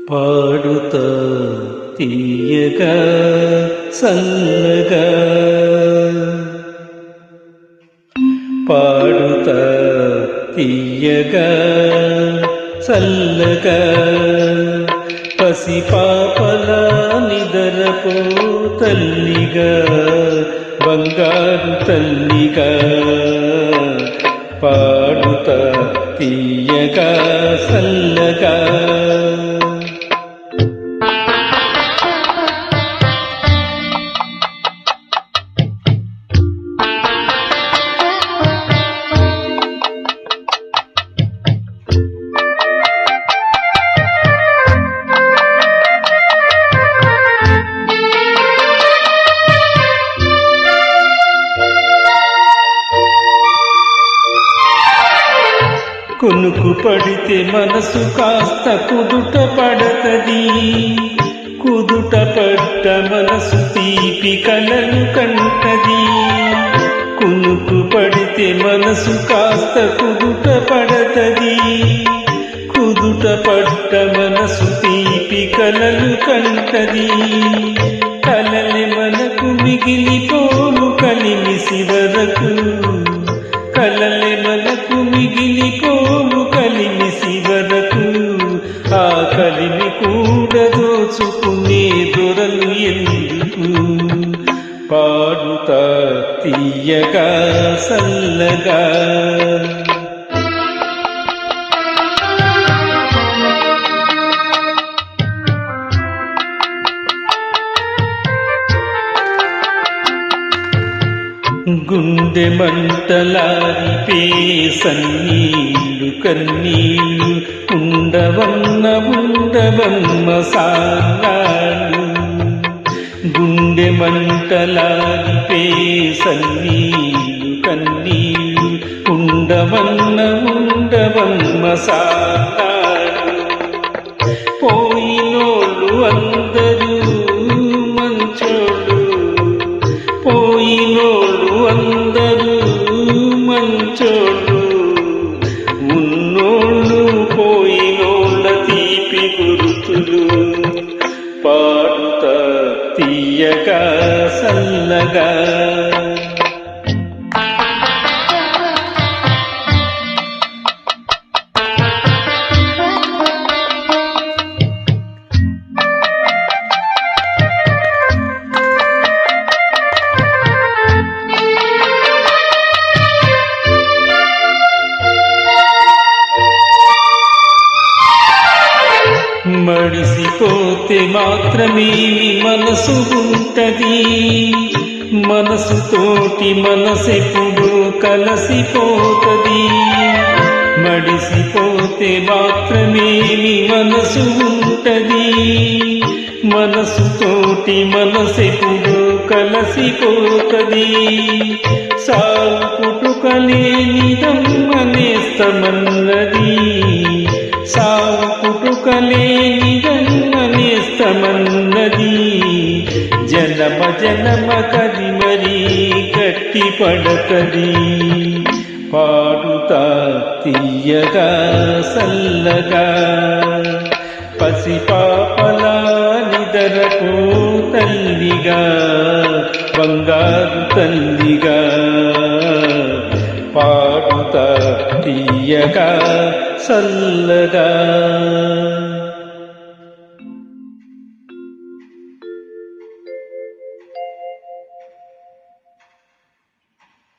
పాడుతా తీయగా సల్లగా పాడుతా తీయగా చల్లగా పసిపాపలా నిదరపో తల్లిగా బంగారు తల్లిగా పాడుతా తీయగా చల్లగా కునుకు పడితే మనసు కాస్త కుదుట పడతది, కుదుట పడ్డ మనసు తీపి కలలు కంటది. కునుకు పడితే మనసు కాస్త కుదుట పడతది, కుదుట పడ్డ మనసు తీపి కలలు కంటది. కలలే మనకు మిగిలిపోను కలిమిసి వరకు, కలలే మనకు మిగిలిపోను కలిమిసి వరకు. ఆ కలిమి కూడా దోచుకునే దొరలు ఎందుకు? పాడుతా తీయగా సల్లగా గుండె మంటలారిపే సన్నీళ్ళు కన్నీళ్ళు ఉండవన్న ఉండవన్న సాన్నాళ్ళు. గుండె మంటలారిపే సన్నీళ్ళు కన్నీళ్ళు ఉండవన్న ఉండవన్న సాన్నాళ్ళు. పోయినోళ్ళు అందరూ మంచోళ్ళు, పోయినోళ్ళు అందరూ మంచోళ్ళు. ఉన్నోళ్ళు పోయినోళ్ళ తీపి గుర్తులు. పాడుతా తీయగా సల్లగా మడిసిపోతే మాత్రమే మనసు ఉంటది, మనసుతోటి మనసెప్పుడు కలసిపోతది. మడిసిపోతే మాత్రమే మనసు ఉంటది, మనసుతోటి మనసెప్పుడు కలసిపోతది. సాగు పుట్టుకలేనిదమ్మనేస్తమన్నది, సాగు పుట్టుకలేనిదమ్మనేస్తమన్నది. జనమ జనమ కది మరీ గట్టి పడతది. పాడుతా తీయగా సల్లగా పసిపాపలా నిదరపో తల్లిగా బంగారు తల్లిగా. పాడుతా తీయగా సల్లగా.